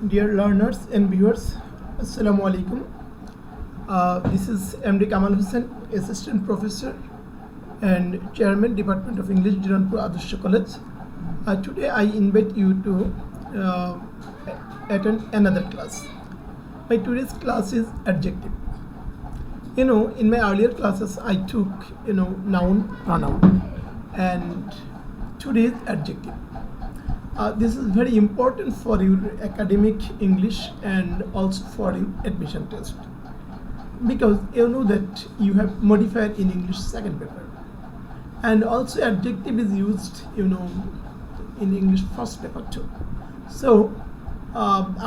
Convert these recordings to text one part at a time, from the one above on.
Dear learners and viewers, Assalamu alaikum. This is MD Kamal Hussain, Assistant Professor and Chairman, Department of English, Jiranpur Adarsh College. Today I invite you to attend another class. My today's class is adjective. In my earlier classes I took, noun, pronoun, and today's adjective. This is very important for your academic English and also for your admission test, because you know that you have modifier in English second paper, and also adjective is used in English first paper too. So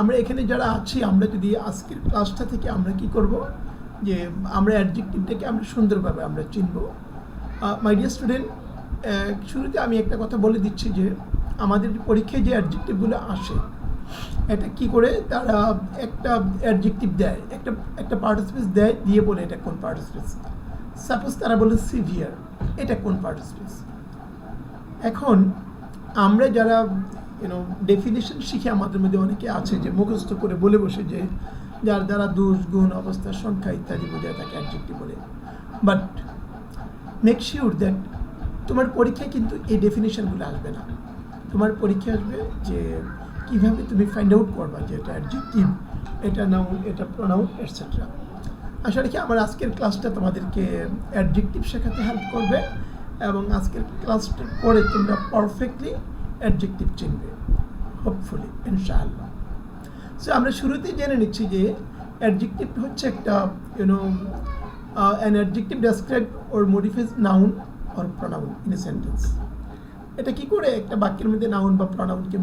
আমরা এখানে যারা আছি, আমরা যদি আজকের ক্লাসটা থেকে আমরা কি করব, যে আমরা অ্যাডজেক্টিভটাকে আমরা সুন্দরভাবে আমরা চিনব। মাই ডিয়ার স্টুডেন্ট, শুরুতে আমি একটা কথা বলে দিচ্ছি যে আমাদের পরীক্ষায় যে অ্যাডজেক্টিভগুলো আসে, এটা কি করে তারা একটা অ্যাডজেক্টিভ দেয়, একটা পার্টিসিপেন্স দেয়, দিয়ে বলে এটা কোন পার্টিসিপেন্স। সাপোজ তারা বলে সিভিয়ার, এটা কোন পার্টিসিপেন্স। এখন আমরা যারা ডেফিনেশন শিখে আমাদের মধ্যে অনেকে আছে যে মুখস্থ করে বলে বসে যে যার দ্বারা দোষ, গুণ, অবস্থা, সংখ্যা ইত্যাদি বোঝায় তাকে অ্যাডজেক্টিভ বলে। বাট মেক শিওর দ্যাট তোমার পরীক্ষায় কিন্তু এই ডেফিনেশনগুলো আসবে না। তোমার পরীক্ষা আসবে যে কীভাবে তুমি ফাইন্ড আউট করবা যে এটা অ্যাডজেক্টিভ, এটা নাউন, এটা প্রোনাউন, এটসেট্রা। আশা রাখি আমার আজকের ক্লাসটা তোমাদেরকে অ্যাডজেক্টিভ শেখাতে হেল্প করবে, এবং আজকের ক্লাসটা পরে তোমরা পারফেক্টলি অ্যাডজেক্টিভ চিনবে, হোপফুলি, ইনশাআল্লাহ। সো আমরা শুরুতেই জেনে নিচ্ছি যে অ্যাডজেক্টিভ হচ্ছে একটা an adjective describe or modifies noun or pronoun in a sentence. এটা কি করে একটা বাক্যের মধ্যে নাউন বা প্রনাউনকে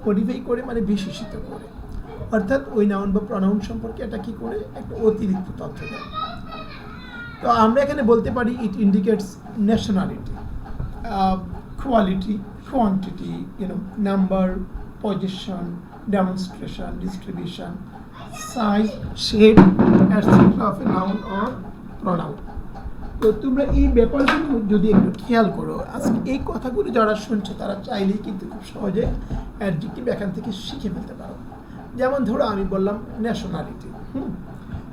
মডিফাই করে মানে বিশেষিত করে, অর্থাৎ ওই নাউন বা প্রনাউন সম্পর্কে এটা কি করে একটা অতিরিক্ত তথ্য দেয়। তো আমরা এখানে বলতে পারি ইট indicates nationality, quality, quantity, number, position, demonstration, distribution, size, shape, etcetera of a noun or pronoun. তো তোমরা এই ব্যাপারগুলো যদি একটু খেয়াল করো, আজকে এই কথাগুলো যারা শুনছো তারা চাইলেই কিন্তু খুব সহজে অ্যাডজেক্টিভ এখান থেকে শিখে ফেলতে পারো। যেমন ধরো আমি বললাম ন্যাশনালিটি,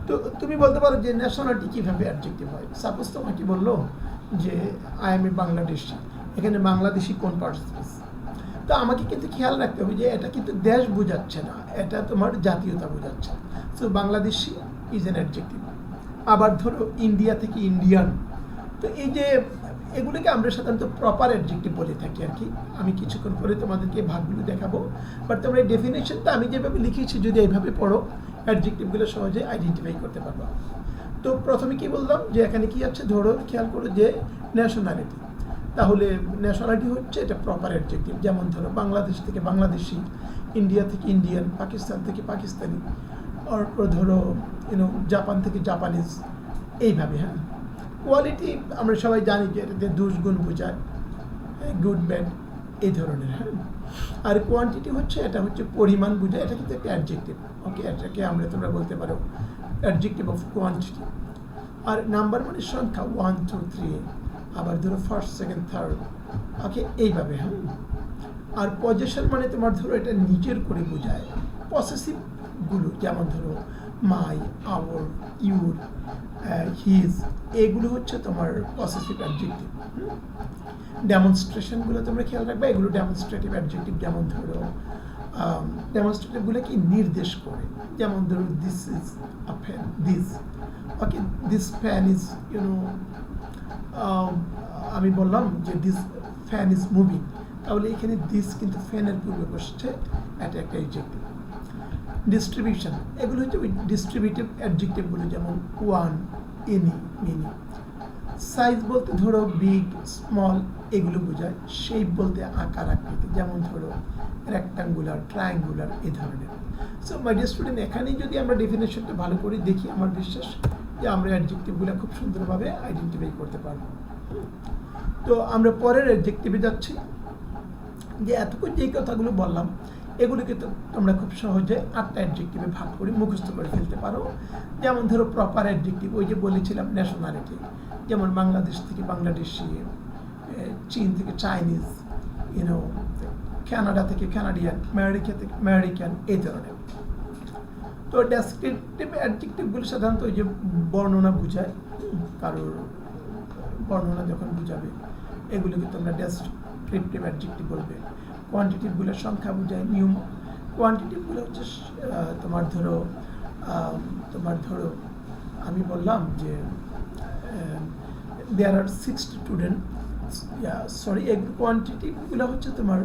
তো তুমি বলতে পারো যে ন্যাশনালিটি কীভাবে অ্যাডজেক্টিভ হয়। সাপোজ তোমাকে বললো যে আই এম এ বাংলাদেশি, এখানে বাংলাদেশি কোন পার্টিসিপেন্স। তো আমাকে কিন্তু খেয়াল রাখতে হবে যে এটা কিন্তু দেশ বোঝাচ্ছে না, এটা তোমার জাতীয়তা বোঝাচ্ছে। So Bangladeshi is an adjective. আবার ধরো ইন্ডিয়া থেকে ইন্ডিয়ান, তো এই যে এগুলোকে আমরা সাধারণত প্রপার অ্যাডজেক্টিভ বলে থাকি আর কি। আমি কিছুক্ষণ পরে তোমাদেরকে ভাগগুলো দেখাবো, বাট তোমরা এই ডেফিনেশনটা আমি যেভাবে লিখেছি যদি এইভাবে পড়ো, অ্যাডজেক্টিভগুলো সহজে আইডেন্টিফাই করতে পারবো। তো প্রথমে কি বললাম যে এখানে কি আছে, ধরো খেয়াল করো যে ন্যাশনালিটি, তাহলে ন্যাশনালিটি হচ্ছে এটা প্রপার অ্যাডজেক্টিভ। যেমন ধরো বাংলাদেশ থেকে বাংলাদেশি, ইন্ডিয়া থেকে ইন্ডিয়ান, পাকিস্তান থেকে পাকিস্তানি, আর ধরো জাপান থেকে জাপানিজ, এইভাবে। হ্যাঁ, কোয়ালিটি আমরা সবাই জানি যে এটাতে দোষ, গুণ বোঝায়, গুড, ব্যাড, এই ধরনের। হ্যাঁ, আর কোয়ান্টিটি হচ্ছে এটা হচ্ছে পরিমাণ বোঝায়, এটা কিন্তু একটা অ্যাডজেক্টিভ। ওকে, এটাকে তোমরা বলতে পারো অ্যাডজেক্টিভ অফ কোয়ান্টিটি। আর নাম্বার মানে সংখ্যা, 1, 2, 3, আবার ধরো ফার্স্ট, সেকেন্ড, থার্ড, ওকে, এইভাবে। হ্যাঁ, আর পজেশন মানে তোমার ধরো এটা নিজের করে বোঝায়, পসেসিভগুলো, যেমন ধরো মাই, আওয়ার, ইউর, হিজ, এগুলো হচ্ছে তোমার পসেসিভ অ্যাডজেক্টিভ। ডেমনস্ট্রেশনগুলো তোমরা খেয়াল রাখবে, এগুলো ডেমনস্ট্রেটিভ অ্যাডজেক্টিভ। যেমন ধরো ডেমনস্ট্রেটিভগুলো কি নির্দেশ করে, যেমন ধরো this is a fan, this, okay, this fan is আমি বললাম যে দিস ফ্যান ইজ মুভিং, তাহলে এখানে দিস কিন্তু ফ্যানের পূর্বে বসছে, এটা একটা অ্যাডজেক্টিভ। ডিস্ট্রিবিউশন, এগুলো হচ্ছে ওই ডিস্ট্রিবিউটিভ অ্যাডজেক্টিভগুলো, যেমন ওয়ান, এনি, মিনি। সাইজ বলতে ধরো বিগ, স্মল, এগুলো বোঝায়। শেপ বলতে আকার, আকৃতি, যেমন ধরো রেক্টাঙ্গুলার, ট্রায়াঙ্গুলার, এই ধরনের। সো মাই ডিয়ার স্টুডেন্ট, এখানেই যদি আমরা ডেফিনেশনটা ভালো করে দেখি, আমার বিশ্বাস যে আমরা অ্যাডজেক্টিভগুলো খুব সুন্দরভাবে আইডেন্টিফাই করতে পারবো। তো আমরা পরের অ্যাডজেক্টিভে যাচ্ছি, যে এতক্ষণ যেই কথাগুলো বললাম এগুলোকে তো তোমরা খুব সহজে 8টা অ্যাডজেক্টিভে ভাগ করে মুখস্থ করে ফেলতে পারো। যেমন ধরো প্রপার অ্যাডজেক্টিভ, ওই যে বলেছিলাম ন্যাশনালিটি, যেমন বাংলাদেশ থেকে বাংলাদেশি, চীন থেকে চাইনিজ, কানাডা থেকে কানাডিয়ান, আমেরিকা থেকে আমেরিকান, এই ধরনের। তো ডেসক্রিপটিভ অ্যাডজেক্টিভগুলো সাধারণত ওই যে বর্ণনা বোঝায়, কারোর বর্ণনা যখন বুঝাবে এগুলোকে তোমরা ডেসক্রিপটিভ অ্যাডজেক্টিভ বলবে। কোয়ান্টিটিভগুলো সংখ্যা বোঝায়, কোয়ান্টিটিভগুলো হচ্ছে তোমার ধরো আমি বললাম যে দেয়ার আর 60 স্টুডেন্ট, কোয়ান্টিটিভগুলো হচ্ছে তোমার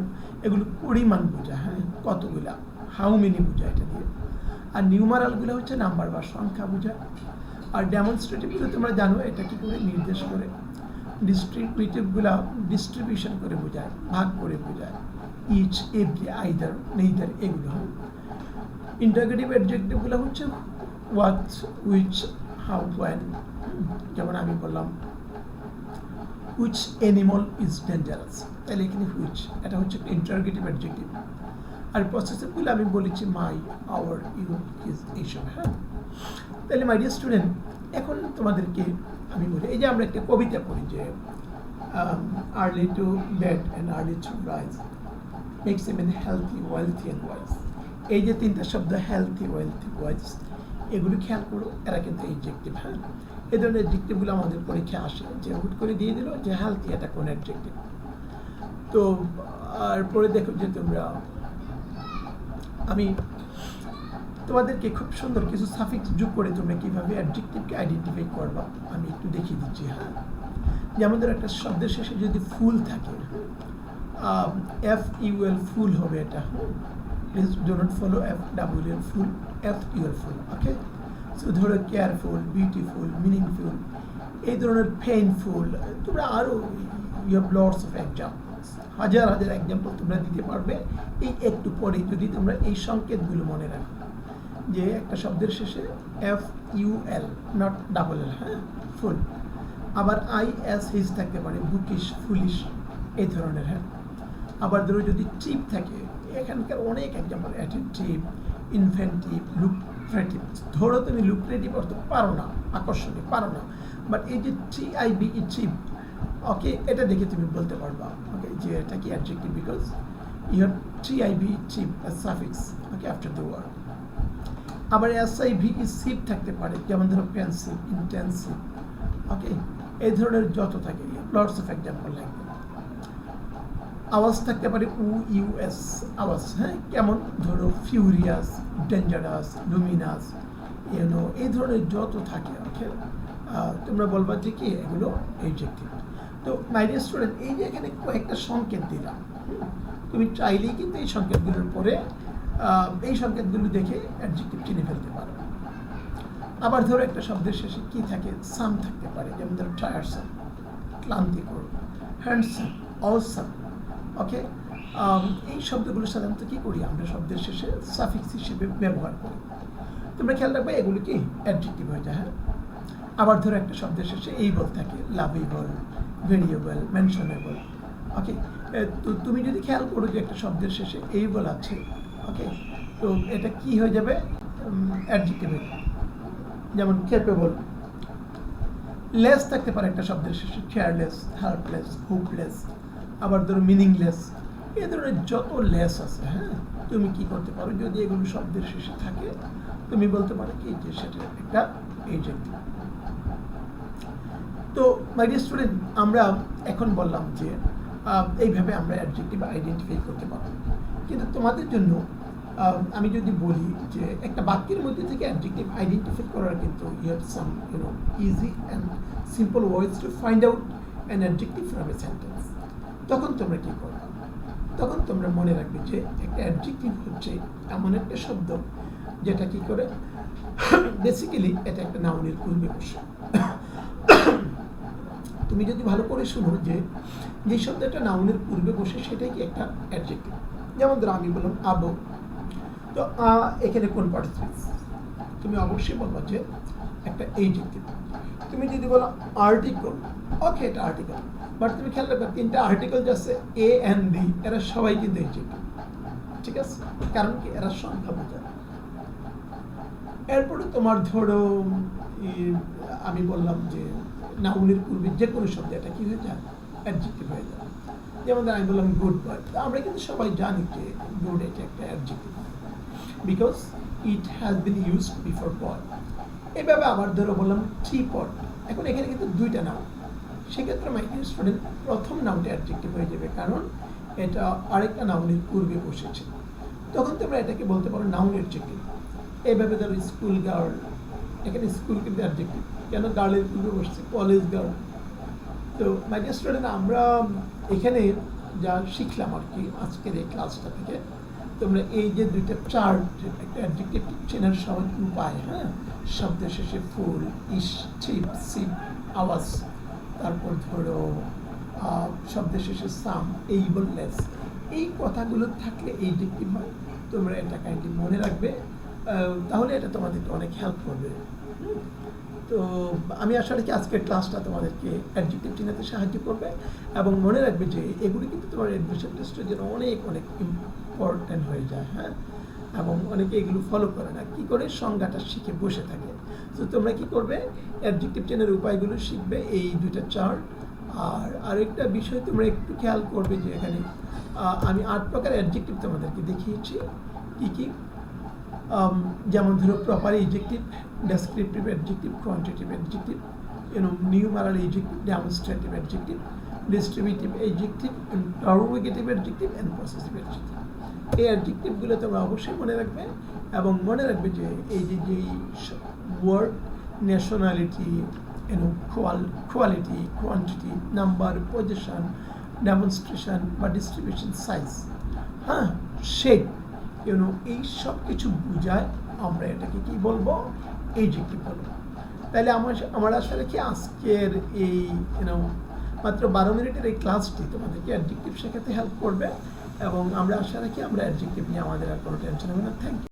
এগুলো পরিমাণ বোঝায়, হ্যাঁ, কতগুলা, হাউ মেনি বোঝায় এটা দিয়ে। আর নিউমারালগুলো হচ্ছে নাম্বার বা সংখ্যা বোঝায়। আর ডেমনস্ট্রেটিভগুলো তোমরা জানো এটা কি করে নির্দেশ করে। ডিস্ট্রিবিউটিভগুলো ডিস্ট্রিবিউশন করে বোঝায়, ভাগ করে বোঝায়, ইচ, এভরি, আইদার, নেইদার, এগুলো হয়। ইন্টারগেটিভ অ্যাডজেক্টিভগুলো হচ্ছে হোয়াট, হুইচ, হাউ, হোয়েন। যেমন আমি বললাম হুইচ অ্যানিমাল ইজ ডেঞ্জারাস, তাহলে এখানে হুইচ এটা হচ্ছে ইন্টারগেটিভ অ্যাডজেক্টিভ। আর পসেসিভগুলো আমি বলেছি মাই, আওয়ার, ইউ, হিজ, এইসব, হ্যাঁ। তাহলে মাই ডিয়ার স্টুডেন্ট, এখন তোমাদেরকে আমি বলি, এই যে আমরা একটা কবিতা পড়ি যে early to bed and early to rise makes a man healthy, wealthy and wise. এই যে তিনটা শব্দ হেলথি, ওয়েলথি, ওয়াইজ, এগুলো খেয়াল করো, এরা কিন্তু অ্যাডজেক্টিভ, হ্যাঁ। এই ধরনের অ্যাডজেক্টিভগুলো আমাদের পরীক্ষা আসে, যে হুট করে দিয়ে দিল যে হেলথি এটা কোন অ্যাডজেক্টিভ। তো আর পরে দেখো যে তোমরা, আমি তোমাদেরকে খুব সুন্দর কিছু সাফিক্স যোগ করে তোমরা কীভাবে অ্যাডজেক্টিভকে আইডেন্টিফাই করবা আমি একটু দেখিয়ে দিচ্ছি, হ্যাঁ। যেমন ধরো একটা শব্দের শেষে যদি ফুল থাকে, FUL, ফুল হবে এটা, please do not follow FWL, ful, FUL, ful, okay. So ধরো কেয়ারফুল, বিউটিফুল, মিনিংফুল, এই ধরনের পেইনফুল, তোমরা আরও you have lots of examples, হাজার হাজার এক্সাম্পল তোমরা দিতে পারবে। এই একটু পরে যদি তোমরা এই সংকেতগুলো মনে রাখো যে একটা শব্দের শেষে FUL, নট ডাবল এল, হ্যাঁ, ফুল। আবার IS, হিজ থাকতে পারে, বুকিশ, ফুলিশ, এই ধরনের, হ্যাঁ। আবার ধরো যদি টিপ থাকে, এখানকার অনেক এক্সাম্পল, অ্যাটেন্টিভ, ইনভেন্টিভ, লুক্রেটিভ। ধরো তুমি লুক্রেটিভ অর্থ পারো না, আকর্ষণীয় পারো না, বাট এই যে TIBE, চিপ, ওকে, এটা দেখে তুমি বলতে পারবা, ওকে, যে এটা কি adjective, because you have TIBE, চিপ, as suffix, okay, after the word. আবার SIVE, সিপ থাকতে পারে, যেমন ধরো পেন্সিভ, ইন্টেন্সিভ, ওকে, এই ধরনের যত থাকে, লটস অফ এক্সাম্পল লাগবে। আওয়াজ থাকতে পারে US, আওয়াজ, হ্যাঁ, কেমন ধরো ফিউরিয়াস, ডেঞ্জারাস, লুমিনাস, এই ধরনের যত থাকে, ওকে, তোমরা বলবা যে কি এগুলো অ্যাডজেক্টিভ। তো মাই ডিয়ার স্টুডেন্ট, এই যে এখানে কয়েকটা সংকেত দিলাম, তুমি চাইলেই কিন্তু এই সংকেতগুলোর পরে এই সংকেতগুলো দেখে অ্যাডজেক্টিভ চিনে ফেলতে পারো। আবার ধরো একটা শব্দের শেষে কি থাকে, সাম থাকতে পারে, যেমন ধরো টায়ারসাম, ক্লান্তিকর, হ্যান্ডসাম, অসাম, ওকে। এই শব্দগুলো সাধারণত কী করি আমরা শব্দের শেষে সাফিক্স হিসেবে ব্যবহার করি। তোমরা খেয়াল রাখবে এগুলো কি অ্যাডজেক্টিভ হয়ে যায়, হ্যাঁ। আবার ধরো একটা শব্দের শেষে এইবল থাকে, লাভেবল, ভেরিয়েবল, মেনশনেবল, ওকে। তো তুমি যদি খেয়াল করো যে একটা শব্দের শেষে এইবল আছে, ওকে, তো এটা কি হয়ে যাবে, অ্যাডজেক্টিভ হয়ে যাবে। যেমন ক্যাপেবল। লেস থাকতে পারে একটা শব্দের শেষে, কেয়ারলেস, হেল্পলেস, হোপলেস। আবার ধরো মিনিংলেস, এই ধরনের যত লেস আছে, হ্যাঁ, তুমি কি করতে পারো, যদি এগুলো শব্দের শেষে থাকে তুমি বলতে পারো কি যে সেটা একটা অ্যাডজেক্টিভ। তো মাই ডিয়ার স্টুডেন্ট, আমরা এখন বললাম যে এইভাবে আমরা অ্যাডজেক্টিভ আইডেন্টিফাই করতে পারবো। কিন্তু তোমাদের জন্য আমি যদি বলি যে একটা বাক্যের মধ্যে থেকে অ্যাডজেক্টিভ আইডেন্টিফাই করার কিন্তু you have some easy and simple ways to find out an adjective from a sentence. তখন তোমরা কী করবে, তখন তোমরা মনে রাখবে যে একটা অ্যাডজেক্টিভ হচ্ছে এমন একটা শব্দ যেটা কি করে বেসিক্যালি এটা একটা নাউনের পূর্বে বসে। তুমি যদি ভালো করে শুনো যে যে শব্দটা নাউনের পূর্বে বসে সেটাই কি একটা অ্যাডজেক্টিভ। যেমন ধরো আমি বললাম আবো, তো এখানে কোন পার্টিসিপেন্টস, তুমি অবশ্যই বলবা যে একটা অ্যাডজেক্টিভ। তুমি যদি বলো আর্টিকেল, ওকে, এটা আর্টিকেল, বাট তুমি খেয়াল রাখবে তিনটা আর্টিকেল যাচ্ছে A and B, এরা সবাই কিন্তু অ্যাডজেক্টিভ, ঠিক আছে, কারণ কি এরা সংখ্যা বোঝায়। এরপরে তোমার ধরো আমি বললাম যে নাউনের পূর্বে যে কোনো শব্দ এটা কি হয়ে যায়, অ্যাডজেক্টিভ হয়ে যায়। যেমন আমি বললাম গুড বয়, আমরা কিন্তু সবাই জানি যে গুড এটা একটা adjective because it has been used before boy. এইভাবে আবার ধরো বললাম ট্রি পট, এখন এখানে কিন্তু দুইটা নাউন, সেক্ষেত্রে মাই ডিয়ার স্টুডেন্ট প্রথম নাউনটা অ্যাডজেক্টিভ হয়ে যাবে, কারণ এটা আরেকটা নাউনের পূর্বে বসেছে, তখন তোমরা এটাকে বলতে পারো নাউন অ্যাডজেক্টিভ। এইভাবে ধরো স্কুল গার্ল, এখানে স্কুল কিন্তু অ্যাডজেক্টিভ, কেন গার্লের পূর্বে বসছে কলেজ গার্ল। তো মাই ডিয়ার স্টুডেন্ট, আমরা এখানে যা শিখলাম আর কি আজকের এই ক্লাসটা থেকে, তোমরা এই যে দুইটা চার্ট, একটা অ্যাডজেক্টিভ চেনার সহজ উপায়, হ্যাঁ, শব্দের শেষে ফুল, ইস, ছিপ, সিপ, আওয়াজ, তারপর ধরো শব্দের শেষে সাম, এইবলনেস, এই কথাগুলো থাকলে এইজেক্টিভ হয়। তোমরা এটা কাইন্ডলি মনে রাখবে, তাহলে এটা তোমাদেরকে অনেক হেল্প করবে। তো আমি আশা রাখি আজকের ক্লাসটা তোমাদেরকে অ্যাডজেক্টিভ চিনাতে সাহায্য করবে, এবং মনে রাখবে যে এগুলি কিন্তু তোমার অ্যাডমিশন টেস্টের জন্য অনেক অনেক ইম্পর্ট্যান্ট হয়ে যায়, হ্যাঁ, এবং অনেকে এগুলো ফলো করে না, কী করে সংজ্ঞাটা শিখে বসে থাকে। তো তোমরা কী করবে, অ্যাডজেক্টিভ চেনার উপায়গুলো শিখবে, এই দুইটা চার্ট। আর আরেকটা বিষয় তোমরা একটু খেয়াল করবে যে এখানে আমি 8 প্রকার অ্যাডজেক্টিভ তোমাদেরকে দেখিয়েছি, কী কী, যেমন ধরো proper adjective, descriptive adjective, quantitative adjective, numeral adjective, demonstrative adjective, distributive adjective, interrogative adjective and possessive adjective. এই অ্যাডজেক্টিভগুলো তোমরা অবশ্যই মনে রাখবে, এবং মনে রাখবে যে এই যে যেই word, nationality, quality, quantity, number, position, demonstration বা ডিস্ট্রিবিউশন, সাইজ, হ্যাঁ, শেপ, এই সব কিছু বোঝায়, আমরা এটাকে কি বলবো, এডজেক্টিভ বলবো। তাহলে আমার আশা রাখি আজকের এই মাত্র 12 মিনিটের এই ক্লাসটি তোমাদেরকে অ্যাডজেক্টিভ শেখাতে হেল্প করবে, এবং আমরা আশা রাখি আমরা অ্যাডজেক্টিভ নিয়ে আমাদের আর কোনো টেনশন হবে না। Thank you.